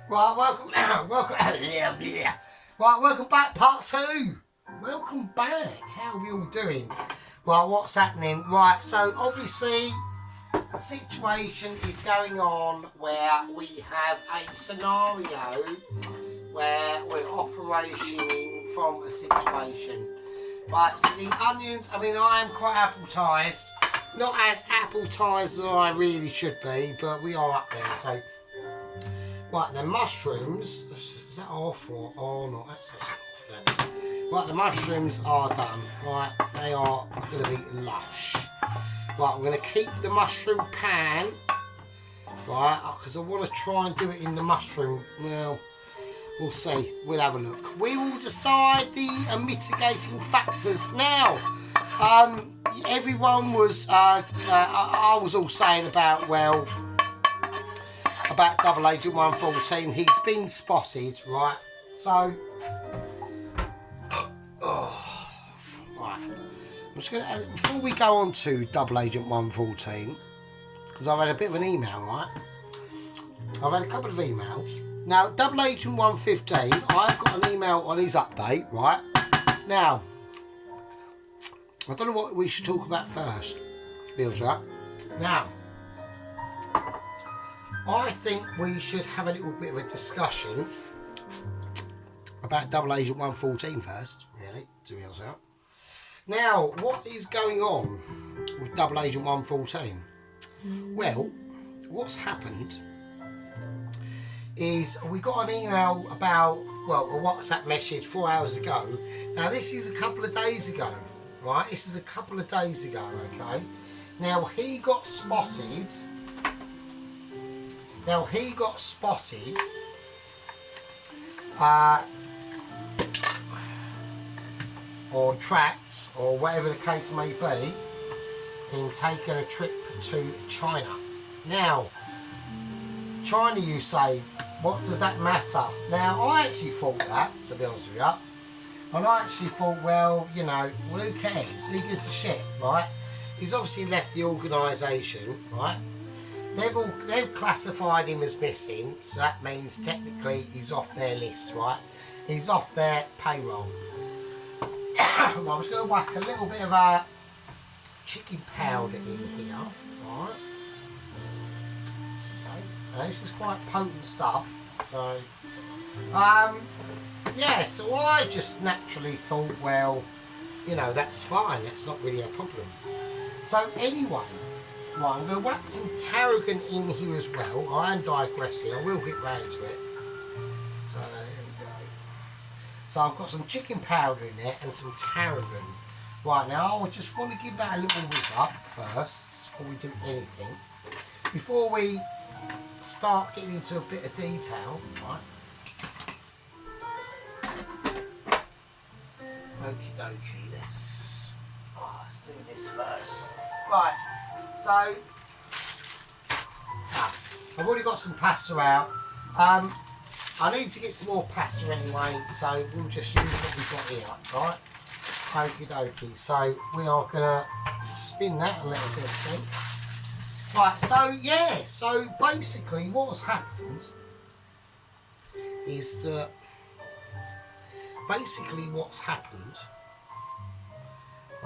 Right, welcome, right, welcome back, part 2. Welcome back. How are we all doing? Right, what's happening? Right, so obviously, a situation is going on where we have a scenario where we're operating from a situation. Right, so the onions, I mean, I am quite appetized. Not as appetized as I really should be, but we are up there, so. Right, the mushrooms, is that off or on? Or that's off then. Right, the mushrooms are done. Right, they are going to be lush. Right, I'm going to keep the mushroom pan. Right, because I want to try and do it in the mushroom. Well, we'll see. We'll have a look. We will decide the mitigating factors now. Everyone was, I was all saying about, well, about Double Agent 114, he's been spotted, right? So, right. I'm just gonna, before we go on to Double Agent 114, because I've had a bit of an email, right? I've had a couple of emails. Now, Double Agent 115, I've got an email on his update, right? Now, I don't know what we should talk about first, to be honest with you. Now, I think we should have a little bit of a discussion about Double Agent 114 first, really, to be honest with you. Now, what is going on with Double Agent 114? Well, what's happened is we got an email about, well, a WhatsApp message 4 hours ago. Now, this is a couple of days ago, right? This is a couple of days ago, okay? Now, he got spotted. Or tracked, or whatever the case may be, in taking a trip to China. Now, China, you say, what does that matter? Now, I actually thought that, to be honest with you. And I actually thought, well, you know, well, who cares? Who gives a shit, right? He's obviously left the organisation, right? They've classified him as missing, so that means technically he's off their list, right? He's off their payroll. Well, I'm just going to whack a little bit of a chicken powder in here, right? Okay, now this is quite potent stuff, so yeah. So I just naturally thought, well, you know, that's fine. That's not really a problem. So anyway. Right, I'm going to whack some tarragon in here as well. I am digressing, I will get round to it. So, there we go. So I've got some chicken powder in there and some tarragon. Right, now I just want to give that a little whiz up first, before we do anything. Before we start getting into a bit of detail, right. Okie dokie, let's do this first. Right. So, I've already got some pasta out. I need to get some more pasta anyway, so we'll just use what we've got here, right? Okie dokie. So, we are going to spin that a little bit, I think. Right, so yeah, so basically what's happened is that,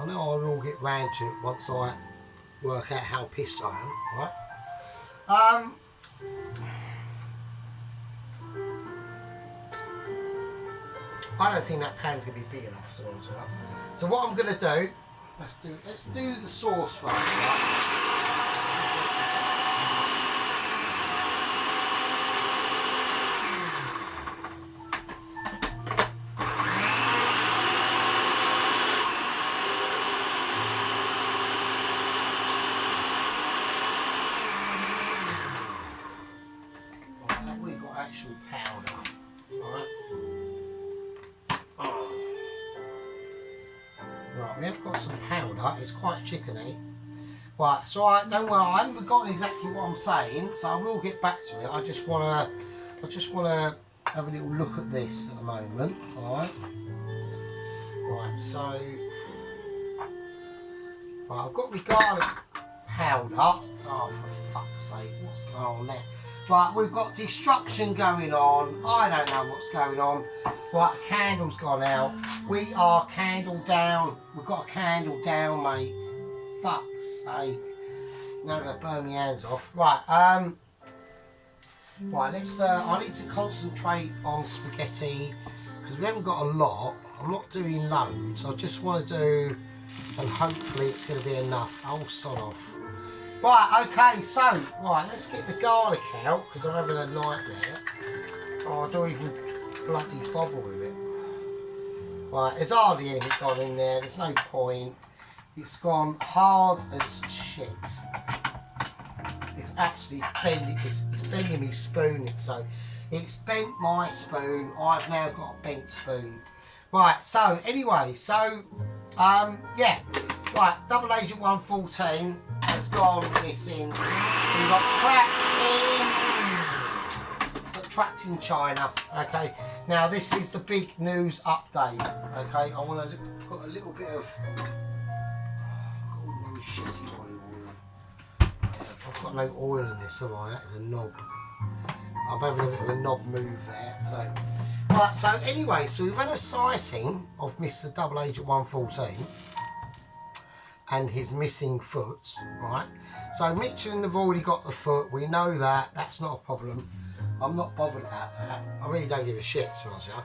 I know I will get round to it once I work out how pissed I am, right? I don't think that pan's going to be big enough to answer that. So what I'm going to do, let's do the sauce first, right? Actual powder, right? Right, we have got some powder. It's quite chickeny. Right, so don't worry. I haven't forgotten exactly what I'm saying, so I will get back to it. I just wanna have a little look at this at the moment. All right. Right, so right, I've got my garlic powder. Oh, for fuck's sake, what's going on there? Right, we've got destruction going on. I don't know what's going on. Right, candle's gone out. We are candle down. We've got a candle down, mate. Fuck's sake. Now I'm going to burn my hands off. Right, right, let's, I need to concentrate on spaghetti because we haven't got a lot. I'm not doing loads. I just want to do, and hopefully it's going to be enough. I'll sod off. Right, okay, so, right, let's get the garlic out because I'm having a nightmare. Oh, I don't even bloody bother with it. Right, there's hardly anything gone in there. There's no point. It's gone hard as shit. It's actually bending, it's bending me spoon, so it's bent my spoon. I've now got a bent spoon. Right, so anyway, so yeah, right, Double Agent 114 has gone missing. We got trapped in China. Okay, now this is the big news update. Okay, I want to put a little bit of ordinary shitty olive oil. I've got no oil in this, have I? That is a knob. I'm having a bit of a knob move there. So, right. So anyway, so we've had a sighting of Mr. Double Agent 114 and his missing foot. Right. So Michelin have already got the foot. We know that. That's not a problem. I'm not bothered about that. I really don't give a shit, to be honest with you.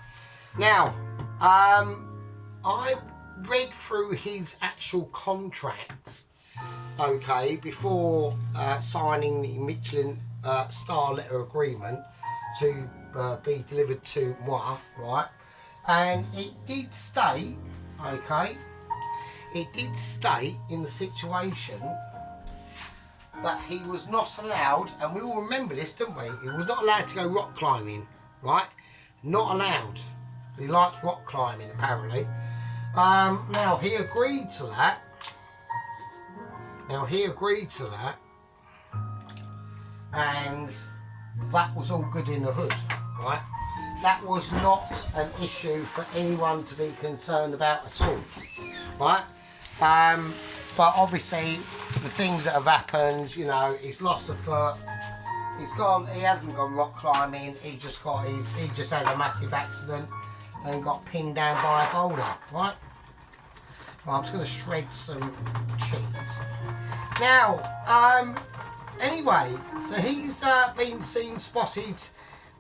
Now, I read through his actual contract. Okay, before signing the Michelin star letter agreement to be delivered to moi, right? And it did state, okay, it did state in the situation that he was not allowed, and we all remember this, didn't we? He was not allowed to go rock climbing, right? Not allowed. He likes rock climbing, apparently. Now, he agreed to that. And that was all good in the hood, right? That was not an issue for anyone to be concerned about at all, right? But obviously, the things that have happened, you know, he's lost a foot, he's gone, he hasn't gone rock climbing, he just had a massive accident and got pinned down by a boulder, right? Well, I'm just going to shred some cheese. Now, anyway, so he's been seen spotted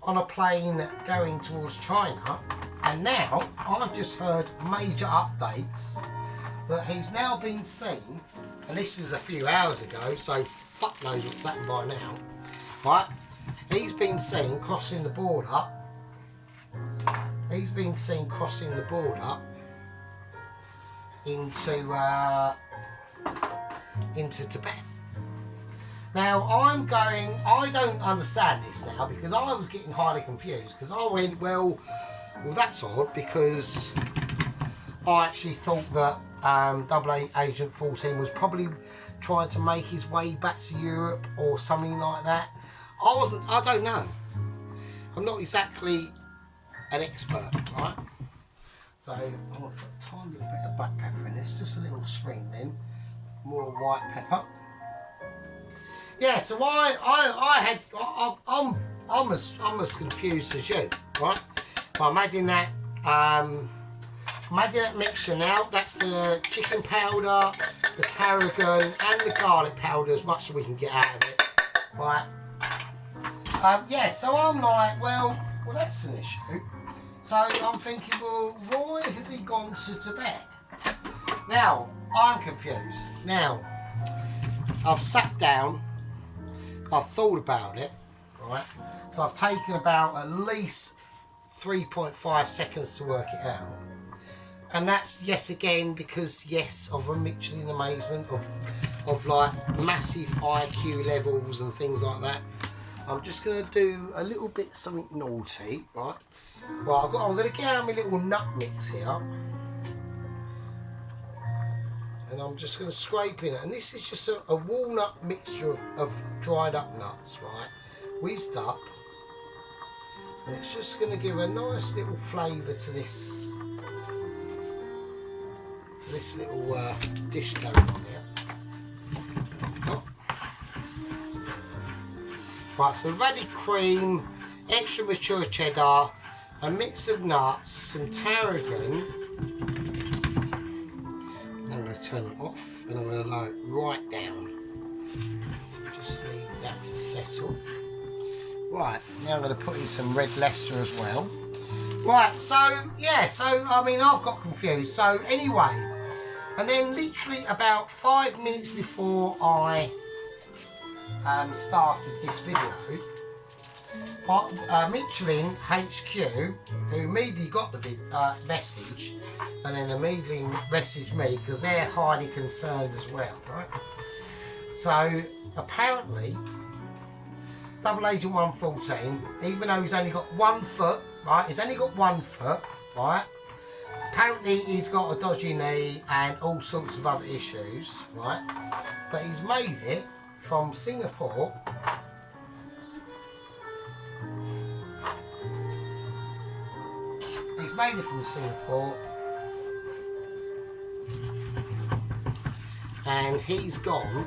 on a plane going towards China, and now I've just heard major updates that he's now been seen, and this is a few hours ago, so fuck knows what's happened by now, right? He's been seen crossing the border. He's been seen crossing the border into Tibet. Now I don't understand this now because I was getting highly confused because I went, well that's odd because I actually thought that Double Agent 14 was probably trying to make his way back to Europe or something like that. I don't know. I'm not exactly an expert, right? So I'm going to put a tiny little bit of black pepper in this, just a little sprinkling, more white pepper. Yeah, so I'm as confused as you, right? But I'm adding that mixture now. That's the chicken powder, the tarragon, and the garlic powder, as much as we can get out of it, right? Yeah, so I'm like, well, that's an issue. So I'm thinking, well, why has he gone to Tibet? Now, I'm confused. Now, I've sat down, I've thought about it, right? So I've taken about at least 3.5 seconds to work it out. And that's yet again because, yes, of a Michelin amazement, of like massive IQ levels and things like that. I'm just going to do a little bit something naughty, right? Well, I'm going to get out my little nut mix here. And I'm just going to scrape in it. And this is just a walnut mixture of dried up nuts, right? Whizzed up. And it's just going to give a nice little flavour to this little dish going on here. Oh. Right, so we've added cream, extra mature cheddar, a mix of nuts, some tarragon. I'm going to turn it off and I'm going to lower it right down. So just leave that to settle. Right, now I'm going to put in some red Leicester as well. Right, so yeah, so I mean I've got confused. So anyway, and then literally about 5 minutes before I started this video, Michelin HQ, who immediately got the message, and then immediately messaged me because they're highly concerned as well, right? So apparently, Double Agent 114, even though he's only got 1 foot, right? He's only got 1 foot, right? Apparently he's got a dodgy knee and all sorts of other issues, right? But he's made it from Singapore. He's made it from Singapore. And he's gone.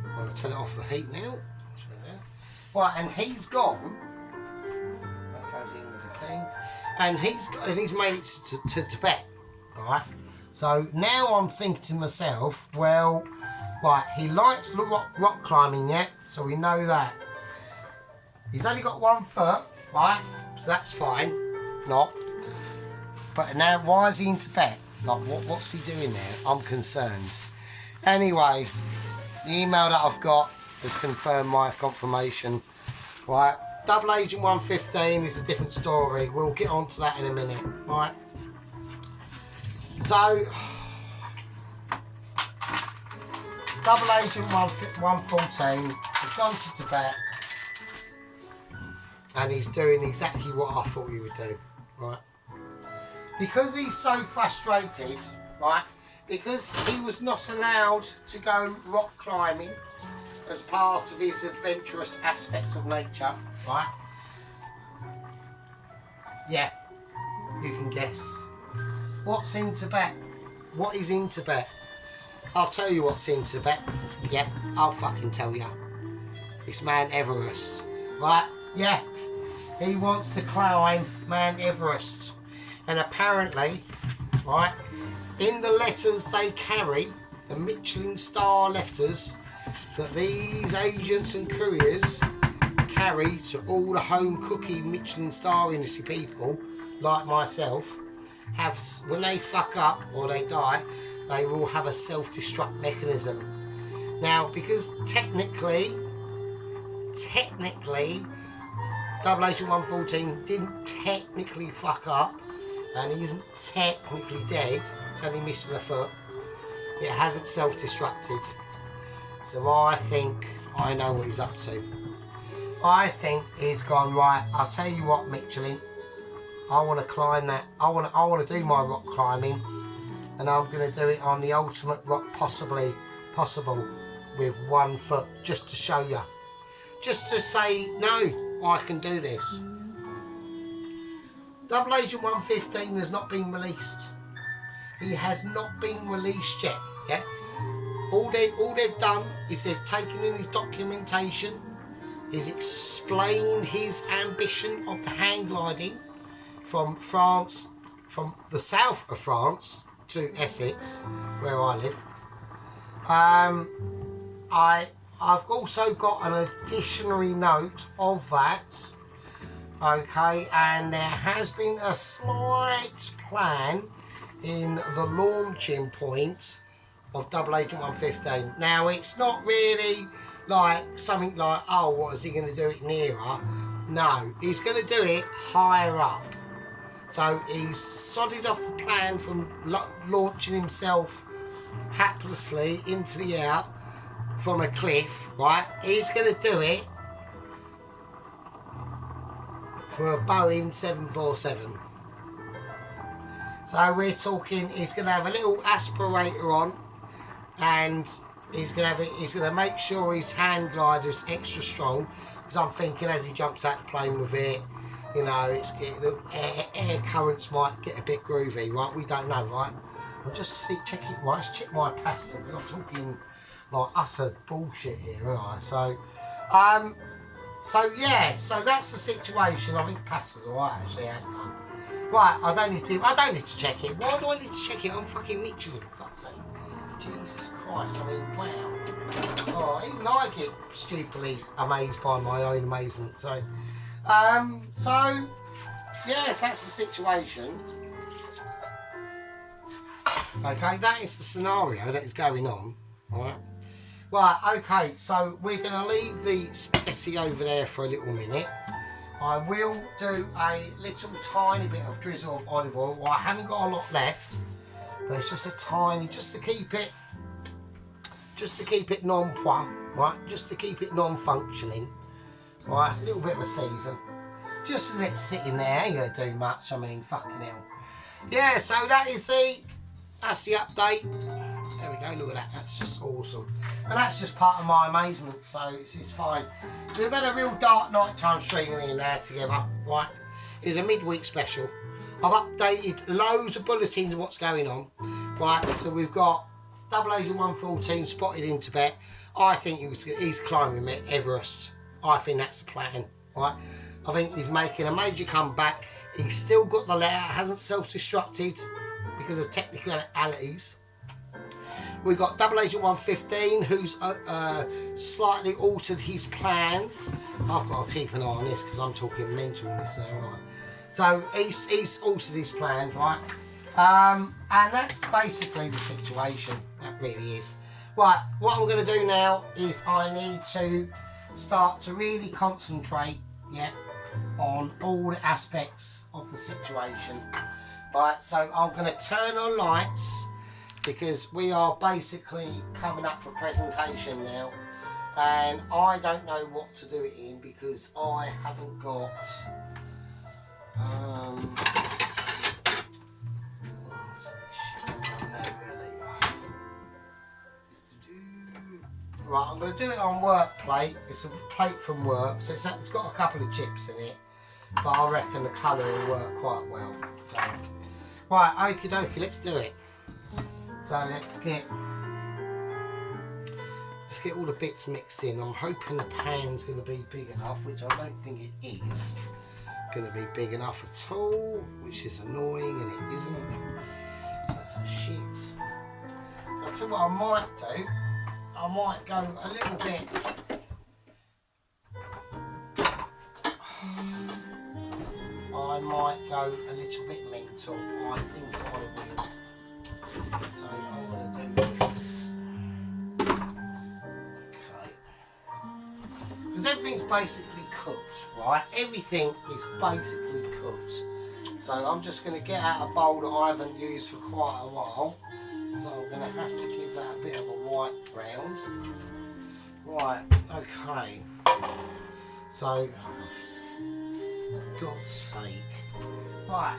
I'm going to turn it off the heat now. Right, and he's gone. That goes in with the thing. And he's made it to Tibet. Right. So now I'm thinking to myself, well, right, he likes rock climbing yet, so we know that. He's only got 1 foot, right? So that's fine. Not. But now, why is he in Tibet? Like, what's he doing there? I'm concerned. Anyway, the email that I've got has confirmed my confirmation. Right, Double Agent 115 is a different story. We'll get on to that in a minute. Right. So, Double Agent 114 has gone to Tibet, and he's doing exactly what I thought he would do. Right. Because he's so frustrated, right, because he was not allowed to go rock climbing as part of his adventurous aspects of nature, right? Yeah, you can guess. What's in Tibet? What is in Tibet? I'll tell you what's in Tibet. Yeah, I'll fucking tell you. It's Mount Everest, right? Yeah, he wants to climb Mount Everest. And apparently, right, in the letters they carry, the Michelin star letters that these agents and couriers carry to all the home cookie Michelin star industry people, like myself, have, when they fuck up or they die, they will have a self-destruct mechanism. Now, because technically, Double Agent 114 didn't technically fuck up, and he isn't technically dead, it's only missing a foot, it hasn't self-destructed. So I think I know what he's up to. I think he's gone, right, I'll tell you what, Michelin, I want to climb that, I want to do my rock climbing, and I'm going to do it on the ultimate rock possible with 1 foot, just to show you. Just to say, no, I can do this. Double Agent 115 has not been released. He has not been released yet. Yeah. All they've done is they've taken in his documentation. He's explained his ambition of the hang gliding from France, from the south of France to Essex, where I live. I've also got an additional note of that. Okay, and there has been a slight plan in the launching point of Double Agent 115. Now, it's not really like something like, oh, what is he going to do it nearer? No, he's going to do it higher up. So he's sodded off the plan from launching himself haplessly into the air from a cliff, right? He's going to do it for a Boeing 747. So we're talking, he's going to have a little aspirator on, and he's going to make sure his hand glider is extra strong, because I'm thinking as he jumps out the plane with it, you know, the air currents might get a bit groovy, right? We don't know, right? I'll just check it, right? Let's check my pasta, because I'm talking like utter bullshit here, aren't I? So yeah, so that's the situation. I think passes alright actually, has done. Right, I don't need to check it. Why do I need to check it? I'm fucking Michelin, fuck's sake. Jesus Christ, I mean, wow. Oh, even I get stupidly amazed by my own amazement. So yes, that's the situation. Okay, that is the scenario that is going on. Alright. Right, okay, so we're going to leave the spaghetti over there for a little minute. I will do a little tiny bit of drizzle of olive oil. Well, I haven't got a lot left, but it's just a tiny, just to keep it non-pois, right? Just to keep it non-functioning, right? A little bit of a season, just as it's sitting there. Ain't gonna do much. I mean, fucking hell. Yeah. So that's the update. There we go. Look at that. That's just awesome. And that's just part of my amazement, so it's fine. So we've had a real dark nighttime streaming in there together, right? It's a midweek special. I've updated loads of bulletins of what's going on, right? So we've got Double Agent 114 spotted in Tibet. I think he's climbing Everest. I think that's the plan, right? I think he's making a major comeback. He's still got the letter, hasn't self-destructed because of technicalities. We've got Double Agent 115 who's slightly altered his plans. I've got to keep an eye on this because I'm talking mental in this now, right? So he's altered his plans, right? And that's basically the situation. That really is. Right, what I'm going to do now is I need to start to really concentrate, yeah, on all the aspects of the situation. Right, so I'm going to turn on lights, because we are basically coming up for presentation now, and I don't know what to do it in because I haven't got right, I'm going to do it on work plate. It's a plate from work, so it's got a couple of chips in it, but I reckon the colour will work quite well. So right, okie dokie, let's do it. So let's get all the bits mixed in. I'm hoping the pan's going to be big enough, which I don't think it is going to be big enough at all, which is annoying, and it isn't. That's a shit. I'll tell you what I might do. I might go a little bit. I might go a little bit mental. I think I will. So I'm going to do this. Okay. Because everything's basically cooked, right? Everything is basically cooked. So I'm just going to get out a bowl that I haven't used for quite a while. So I'm going to have to give that a bit of a white round. Right, okay. So, for God's sake. Right.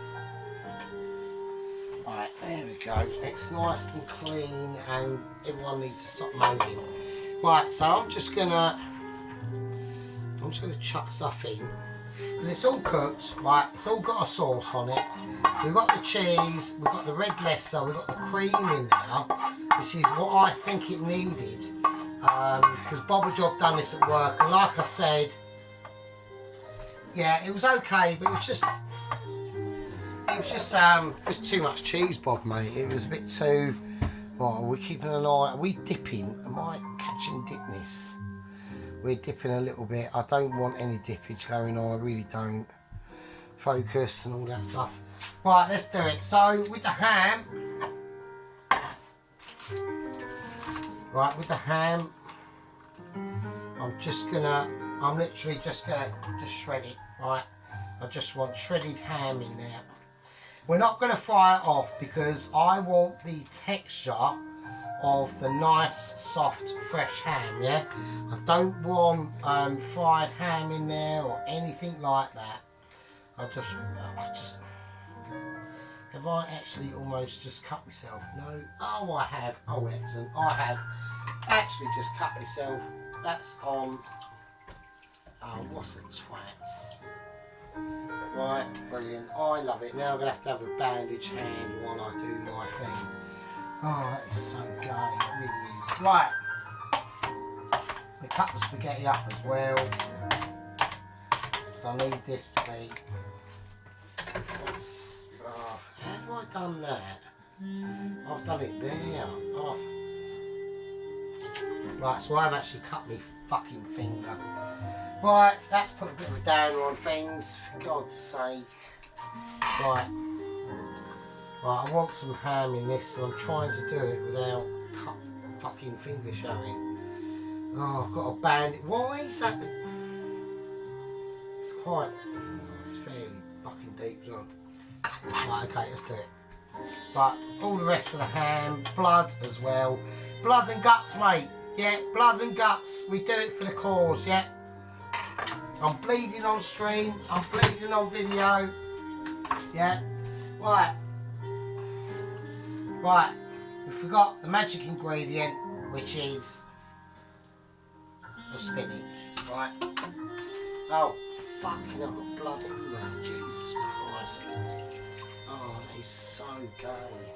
Right, there we go. It's nice and clean, and everyone needs to stop moaning. Right, so I'm just gonna chuck stuff in, because it's all cooked. Right, it's all got a sauce on it. So we've got the cheese, we've got the red Leicester, we've got the cream in there, which is what I think it needed. Because Bob Job done this at work, and like I said, yeah, it was okay, but it was just too much cheese, Bob, mate. It was a bit too. Right, we're keeping an eye. Are we dipping? Am I catching dipness? We're dipping a little bit. I don't want any dippage going on. I really don't. Focus and all that stuff. Right, let's do it. So with the ham. Right, with the ham, I'm literally just gonna shred it. Right, I just want shredded ham in there. We're not going to fry it off because I want the texture of the nice, soft, fresh ham, yeah? I don't want fried ham in there or anything like that. I just... Have I actually almost just cut myself? No. Oh, I have. Oh, excellent. I have actually just cut myself. That's on... Oh, what a twat. Right, brilliant. I love it. Now I'm going to have a bandage hand while I do my thing. Oh, that is so gay. It really is. Right. cut the spaghetti up as well. So I need this to be... Oh, how have I done that? I've done it there. Oh. Right, so I've actually cut me fucking finger. Right, that's put a bit of a downer on things, for God's sake. Right, I want some ham in this, and I'm trying to do it without cut fucking finger showing. Oh, I've got to band it. Why is that? It's quite, it's fairly fucking deep, so. Right, okay, let's do it. But all the rest of the ham, blood as well. Blood and guts, mate. Yeah, blood and guts. We do it for the cause, yeah. I'm bleeding on stream. I'm bleeding on video. Yeah. Right. Right. We forgot the magic ingredient, which is the spinach. Right. Oh, fucking I've got blood everywhere. Jesus Christ. Oh, that is so gay.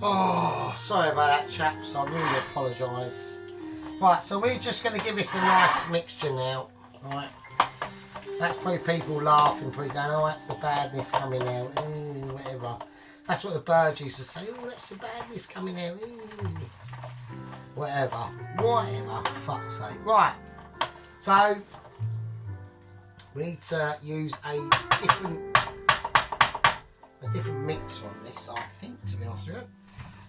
Oh, sorry about that, chaps. I really apologise. Right, so we're just going to give this a nice mixture now. Right. That's probably people laughing, probably going, oh, that's the badness coming out. Ooh, whatever. That's what the birds used to say. Oh, that's the badness coming out. Ooh. Whatever. Whatever. Fuck's sake. Right. So, we need to use a different mix on this, I think, to be honest with you.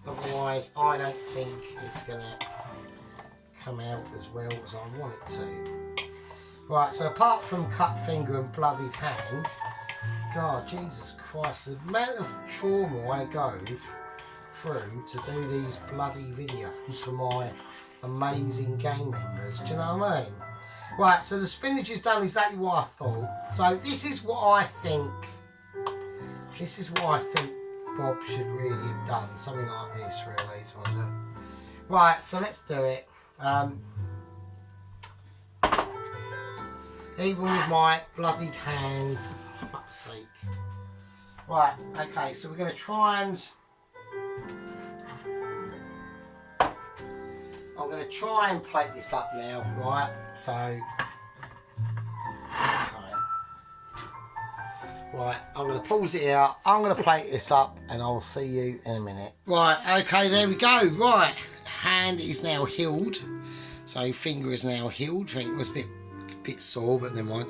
Otherwise, I don't think it's going to come out as well as I want it to. Right, so apart from cut finger and bloodied hand, God, Jesus Christ, the amount of trauma I go through to do these bloody videos for my amazing gang members, do you know what I mean? Right, so the spinach is done exactly what I thought. So this is what I think Bob should really have done, something like this really. Right, so let's do it. Even with my bloodied hands, for fuck's sake. Right, okay, so we're going to try and... I'm going to try and plate this up now, right? So... Okay. Right, I'm going to pause it out. I'm going to plate this up and I'll see you in a minute. Right, okay, there we go. Right, hand is now healed. So finger is now healed. I think it was a bit sore, but never mind.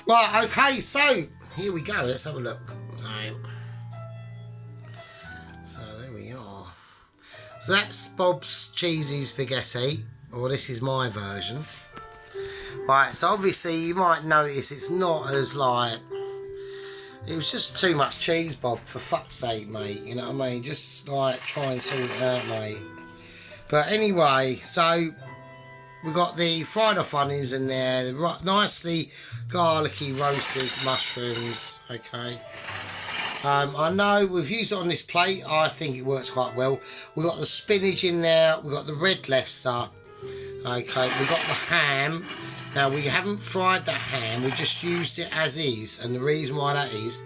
Right, okay, so here we go. Let's have a look. So there we are. So that's Bob's cheesy spaghetti, or this is my version. Right, so obviously you might notice it's not as like... It was just too much cheese, Bob, for fuck's sake, mate. You know what I mean? Just like try and sort it out, mate. But anyway, so we've got the fried off onions in there, the nicely garlicky roasted mushrooms, okay. I know we've used it on this plate. I think it works quite well. We've got the spinach in there. We've got the red Leicester. Okay, we've got the ham. Now, we haven't fried that ham. We just used it as is. And the reason why that is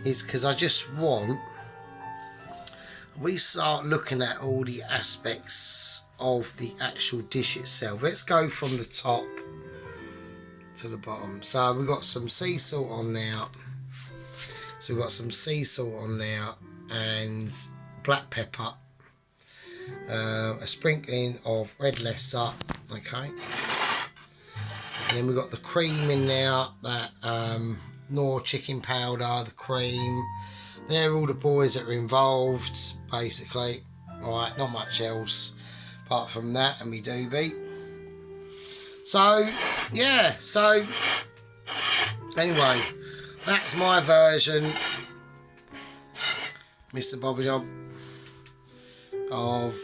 because I just want... We start looking at all the aspects of the actual dish itself. Let's go from the top to the bottom. So, we've got some sea salt on there. So we've got some sea salt on there and black pepper, a sprinkling of red Leicester, okay. And then we've got the cream in there, that Knorr chicken powder, the cream. They're all the boys that are involved, basically. Alright, not much else apart from that and me doobie. So, yeah, so anyway. That's my version, Mr. Bobby Job, of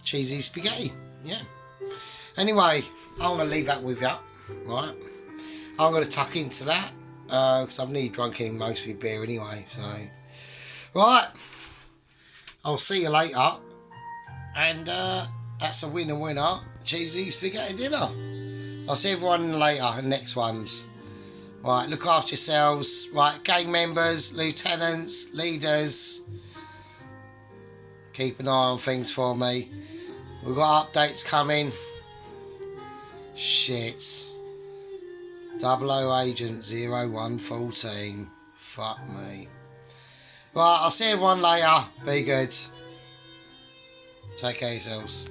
cheesy spaghetti. Yeah. Anyway, I'm going to leave that with you, right? I'm going to tuck into that because I'm nearly drunk in most of my beer anyway. So, right. I'll see you later, and that's a winner. Cheesy spaghetti dinner. I'll see everyone later in the next ones. Right, look after yourselves. Right, gang members, lieutenants, leaders. Keep an eye on things for me. We've got updates coming. Shit. 00 Agent 0114. Fuck me. Right, I'll see everyone later. Be good. Take care of yourselves.